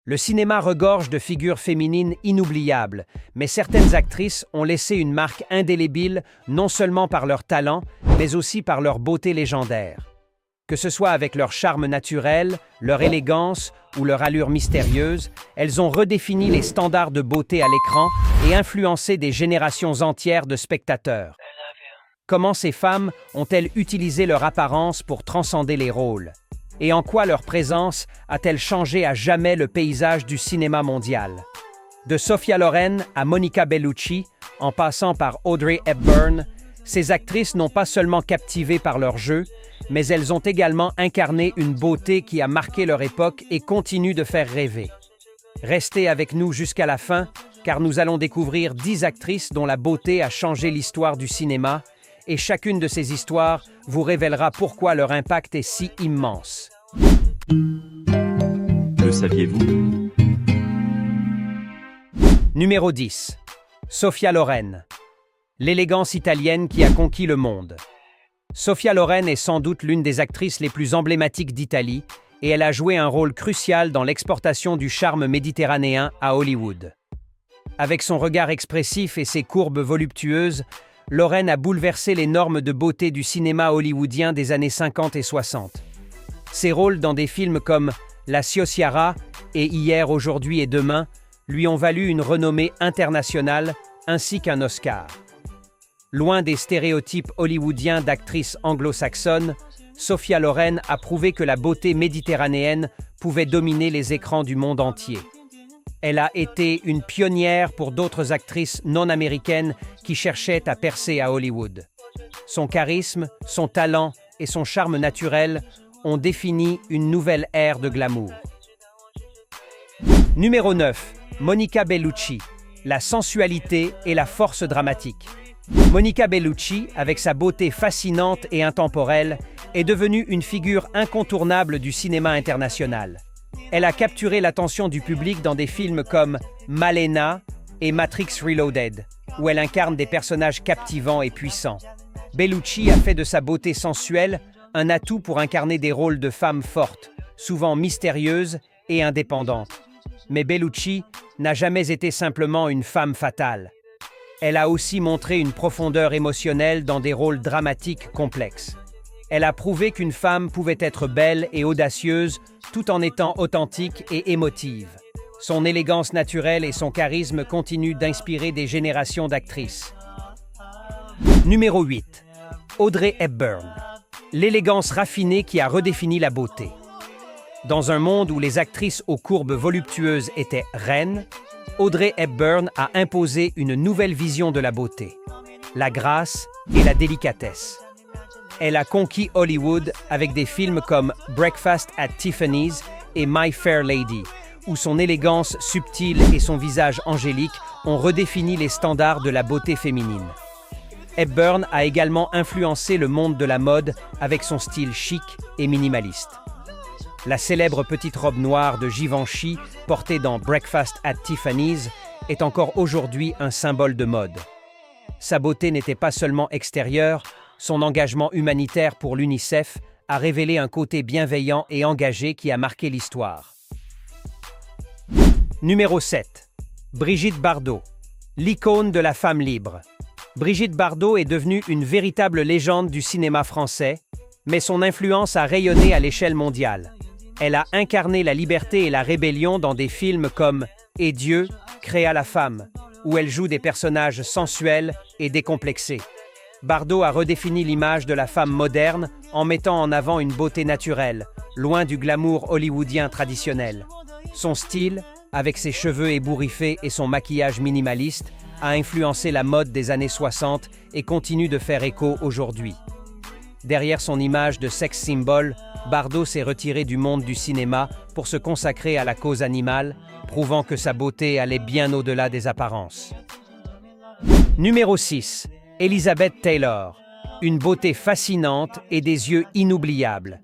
Le cinéma regorge de figures féminines inoubliables, mais certaines actrices ont laissé une marque indélébile non seulement par leur talent, mais aussi par leur beauté légendaire. Que ce soit avec leur charme naturel, leur élégance ou leur allure mystérieuse, elles ont redéfini les standards de beauté à l'écran et influencé des générations entières de spectateurs. Comment ces femmes ont-elles utilisé leur apparence pour transcender les rôles? Et en quoi leur présence a-t-elle changé à jamais le paysage du cinéma mondial? De Sophia Loren à Monica Bellucci, en passant par Audrey Hepburn, ces actrices n'ont pas seulement captivé par leur jeu, mais elles ont également incarné une beauté qui a marqué leur époque et continue de faire rêver. Restez avec nous jusqu'à la fin, car nous allons découvrir 10 actrices dont la beauté a changé l'histoire du cinéma, et chacune de ces histoires vous révélera pourquoi leur impact est si immense. Le saviez-vous? Numéro 10. Sophia Loren. L'élégance italienne qui a conquis le monde. Sophia Loren est sans doute l'une des actrices les plus emblématiques d'Italie et elle a joué un rôle crucial dans l'exportation du charme méditerranéen à Hollywood. Avec son regard expressif et ses courbes voluptueuses, Loren a bouleversé les normes de beauté du cinéma hollywoodien des années 50 et 60. Ses rôles dans des films comme La Ciociara et Hier, aujourd'hui et demain lui ont valu une renommée internationale ainsi qu'un Oscar. Loin des stéréotypes hollywoodiens d'actrices anglo-saxonnes, Sophia Loren a prouvé que la beauté méditerranéenne pouvait dominer les écrans du monde entier. Elle a été une pionnière pour d'autres actrices non américaines qui cherchaient à percer à Hollywood. Son charisme, son talent et son charme naturel ont défini une nouvelle ère de glamour. Numéro 9. Monica Bellucci. La sensualité et la force dramatique. Monica Bellucci, avec sa beauté fascinante et intemporelle, est devenue une figure incontournable du cinéma international. Elle a capturé l'attention du public dans des films comme Malena et Matrix Reloaded, où elle incarne des personnages captivants et puissants. Bellucci a fait de sa beauté sensuelle un atout pour incarner des rôles de femmes fortes, souvent mystérieuses et indépendantes. Mais Bellucci n'a jamais été simplement une femme fatale. Elle a aussi montré une profondeur émotionnelle dans des rôles dramatiques complexes. Elle a prouvé qu'une femme pouvait être belle et audacieuse tout en étant authentique et émotive. Son élégance naturelle et son charisme continuent d'inspirer des générations d'actrices. Numéro 8. Audrey Hepburn. L'élégance raffinée qui a redéfini la beauté. Dans un monde où les actrices aux courbes voluptueuses étaient reines, Audrey Hepburn a imposé une nouvelle vision de la beauté, la grâce et la délicatesse. Elle a conquis Hollywood avec des films comme Breakfast at Tiffany's et My Fair Lady, où son élégance subtile et son visage angélique ont redéfini les standards de la beauté féminine. Hepburn a également influencé le monde de la mode avec son style chic et minimaliste. La célèbre petite robe noire de Givenchy, portée dans Breakfast at Tiffany's, est encore aujourd'hui un symbole de mode. Sa beauté n'était pas seulement extérieure, son engagement humanitaire pour l'UNICEF a révélé un côté bienveillant et engagé qui a marqué l'histoire. Numéro 7. Brigitte Bardot. L'icône de la femme libre. Brigitte Bardot est devenue une véritable légende du cinéma français, mais son influence a rayonné à l'échelle mondiale. Elle a incarné la liberté et la rébellion dans des films comme « Et Dieu créa la femme », où elle joue des personnages sensuels et décomplexés. Bardot a redéfini l'image de la femme moderne en mettant en avant une beauté naturelle, loin du glamour hollywoodien traditionnel. Son style, avec ses cheveux ébouriffés et son maquillage minimaliste, a influencé la mode des années 60 et continue de faire écho aujourd'hui. Derrière son image de sex symbol, Bardot s'est retiré du monde du cinéma pour se consacrer à la cause animale, prouvant que sa beauté allait bien au-delà des apparences. Numéro 6. Elizabeth Taylor. Une beauté fascinante et des yeux inoubliables.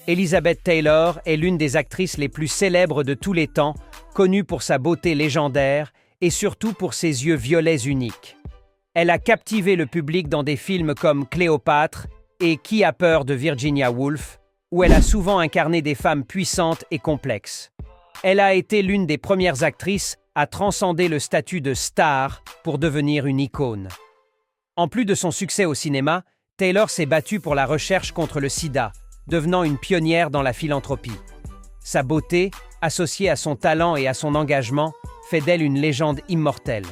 Elizabeth Taylor est l'une des actrices les plus célèbres de tous les temps, connue pour sa beauté légendaire et surtout pour ses yeux violets uniques. Elle a captivé le public dans des films comme Cléopâtre et Qui a peur de Virginia Woolf, où elle a souvent incarné des femmes puissantes et complexes. Elle a été l'une des premières actrices à transcender le statut de star pour devenir une icône. En plus de son succès au cinéma, Taylor s'est battue pour la recherche contre le sida, devenant une pionnière dans la philanthropie. Sa beauté, associée à son talent et à son engagement, fait d'elle une légende immortelle.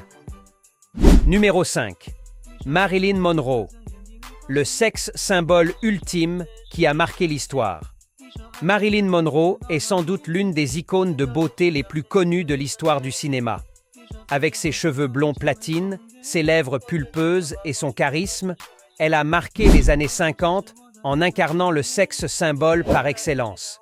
Numéro 5. Marilyn Monroe. Le sexe symbole ultime qui a marqué l'histoire. Marilyn Monroe est sans doute l'une des icônes de beauté les plus connues de l'histoire du cinéma. Avec ses cheveux blonds platine, ses lèvres pulpeuses et son charisme, elle a marqué les années 50 en incarnant le sexe symbole par excellence.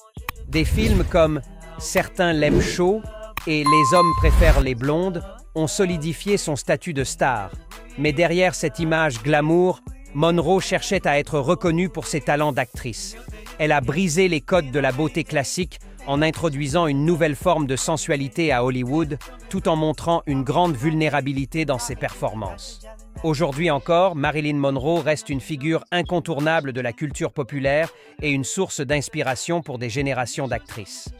Des films comme « Certains l'aiment chaud » et « Les hommes préfèrent les blondes » ont solidifié son statut de star. Mais derrière cette image glamour, Monroe cherchait à être reconnue pour ses talents d'actrice. Elle a brisé les codes de la beauté classique en introduisant une nouvelle forme de sensualité à Hollywood, tout en montrant une grande vulnérabilité dans ses performances. Aujourd'hui encore, Marilyn Monroe reste une figure incontournable de la culture populaire et une source d'inspiration pour des générations d'actrices.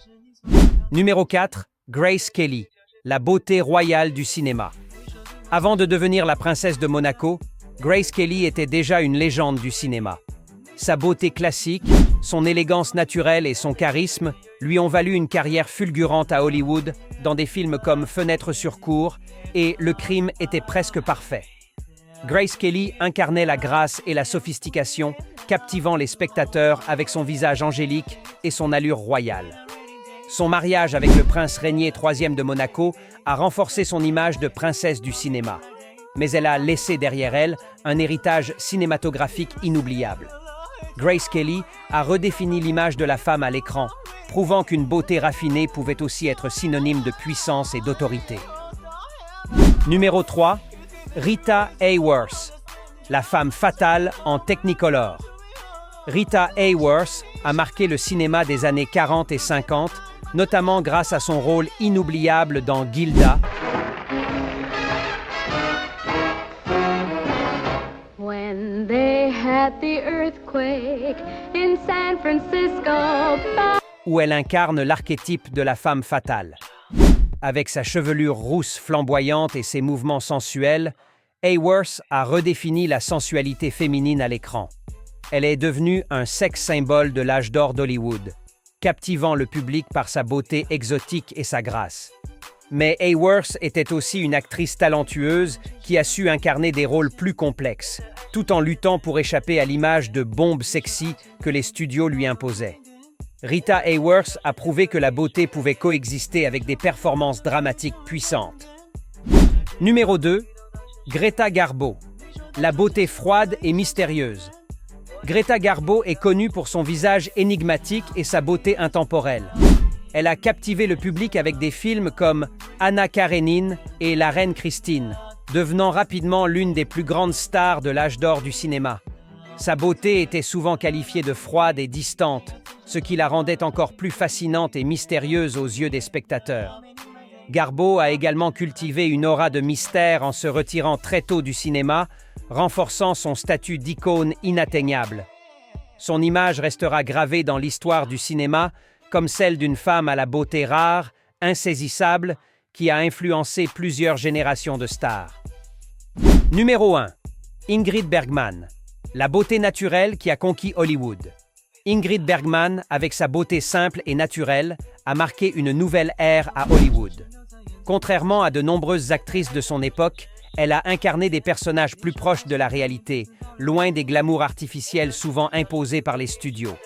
Numéro 4. Grace Kelly, la beauté royale du cinéma. Avant de devenir la princesse de Monaco, Grace Kelly était déjà une légende du cinéma. Sa beauté classique, son élégance naturelle et son charisme lui ont valu une carrière fulgurante à Hollywood dans des films comme Fenêtre sur cour et Le crime était presque parfait. Grace Kelly incarnait la grâce et la sophistication, captivant les spectateurs avec son visage angélique et son allure royale. Son mariage avec le prince Rainier III de Monaco a renforcé son image de princesse du cinéma. Mais elle a laissé derrière elle un héritage cinématographique inoubliable. Grace Kelly a redéfini l'image de la femme à l'écran, prouvant qu'une beauté raffinée pouvait aussi être synonyme de puissance et d'autorité. Numéro 3. Rita Hayworth, la femme fatale en Technicolor. Rita Hayworth a marqué le cinéma des années 40 et 50, notamment grâce à son rôle inoubliable dans Gilda. When they had the earthquake in San Francisco. Où elle incarne l'archétype de la femme fatale. Avec sa chevelure rousse flamboyante et ses mouvements sensuels, Hayworth a redéfini la sensualité féminine à l'écran. Elle est devenue un sex symbole de l'âge d'or d'Hollywood, captivant le public par sa beauté exotique et sa grâce. Mais Hayworth était aussi une actrice talentueuse qui a su incarner des rôles plus complexes, tout en luttant pour échapper à l'image de bombe sexy que les studios lui imposaient. Rita Hayworth a prouvé que la beauté pouvait coexister avec des performances dramatiques puissantes. Numéro 2. Greta Garbo, la beauté froide et mystérieuse. Greta Garbo est connue pour son visage énigmatique et sa beauté intemporelle. Elle a captivé le public avec des films comme Anna Karénine et La Reine Christine, devenant rapidement l'une des plus grandes stars de l'âge d'or du cinéma. Sa beauté était souvent qualifiée de froide et distante, ce qui la rendait encore plus fascinante et mystérieuse aux yeux des spectateurs. Garbo a également cultivé une aura de mystère en se retirant très tôt du cinéma, renforçant son statut d'icône inatteignable. Son image restera gravée dans l'histoire du cinéma comme celle d'une femme à la beauté rare, insaisissable, qui a influencé plusieurs générations de stars. Numéro 1. Ingrid Bergman, la beauté naturelle qui a conquis Hollywood. Ingrid Bergman, avec sa beauté simple et naturelle, a marqué une nouvelle ère à Hollywood. Contrairement à de nombreuses actrices de son époque, elle a incarné des personnages plus proches de la réalité, loin des glamours artificiels souvent imposés par les studios.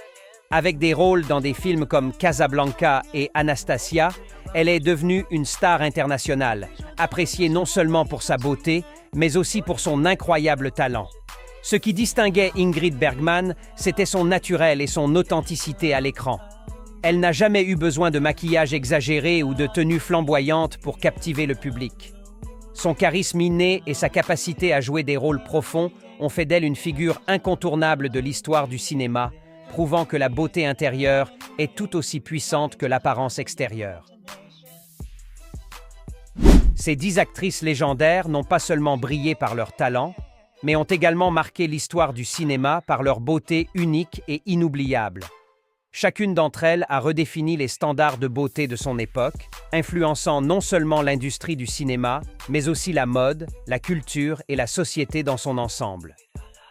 Avec des rôles dans des films comme Casablanca et Anastasia, elle est devenue une star internationale, appréciée non seulement pour sa beauté, mais aussi pour son incroyable talent. Ce qui distinguait Ingrid Bergman, c'était son naturel et son authenticité à l'écran. Elle n'a jamais eu besoin de maquillage exagéré ou de tenues flamboyantes pour captiver le public. Son charisme inné et sa capacité à jouer des rôles profonds ont fait d'elle une figure incontournable de l'histoire du cinéma, prouvant que la beauté intérieure est tout aussi puissante que l'apparence extérieure. Ces 10 actrices légendaires n'ont pas seulement brillé par leur talent, mais ont également marqué l'histoire du cinéma par leur beauté unique et inoubliable. Chacune d'entre elles a redéfini les standards de beauté de son époque, influençant non seulement l'industrie du cinéma, mais aussi la mode, la culture et la société dans son ensemble.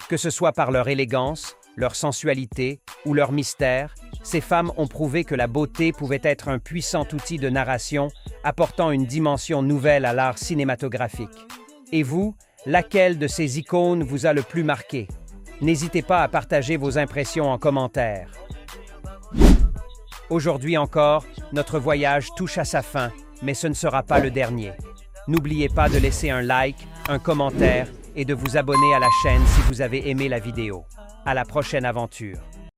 Que ce soit par leur élégance, leur sensualité ou leur mystère, ces femmes ont prouvé que la beauté pouvait être un puissant outil de narration, apportant une dimension nouvelle à l'art cinématographique. Et vous, laquelle de ces icônes vous a le plus marqué? N'hésitez pas à partager vos impressions en commentaire. Aujourd'hui encore, notre voyage touche à sa fin, mais ce ne sera pas le dernier. N'oubliez pas de laisser un like, un commentaire et de vous abonner à la chaîne si vous avez aimé la vidéo. À la prochaine aventure.